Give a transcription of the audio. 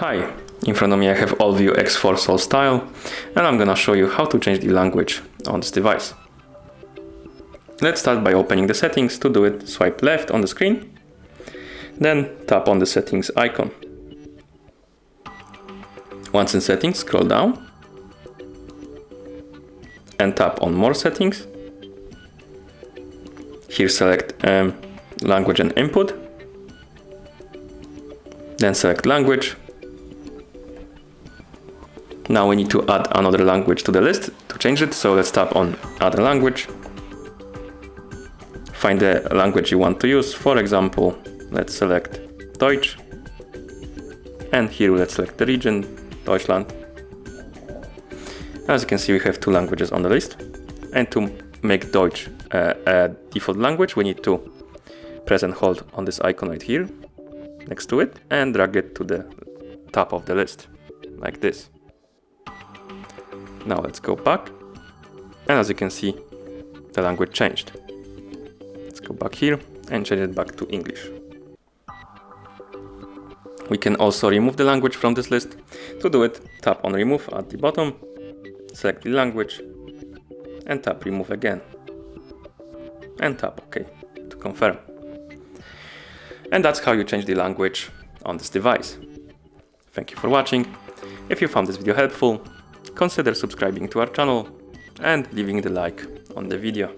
Hi, in front of me I have ALLVIEW X4 Soul Style, and I'm gonna show you how to change the language on this device. Let's start by opening the settings. To do it, swipe left on the screen, then tap on the settings icon. Once in settings, scroll down and tap on more settings. Here select language and input, then select language. Now we need to add another language to the list to change it, so let's tap on add a language. Find the language you want to use. For example, let's select Deutsch, and here let's select the region, Deutschland. As you can see, we have two languages on the list, and to make Deutsch a default language, we need to press and hold on this icon right here next to it and drag it to the top of the list like this. Now let's go back, and as you can see, the language changed. Let's go back here and change it back to English. We can also remove the language from this list. To do it, tap on remove at the bottom, select the language, and tap remove again, and tap OK to confirm. And that's how you change the language on this device. Thank you for watching. If you found this video helpful, consider subscribing to our channel and leaving the like on the video.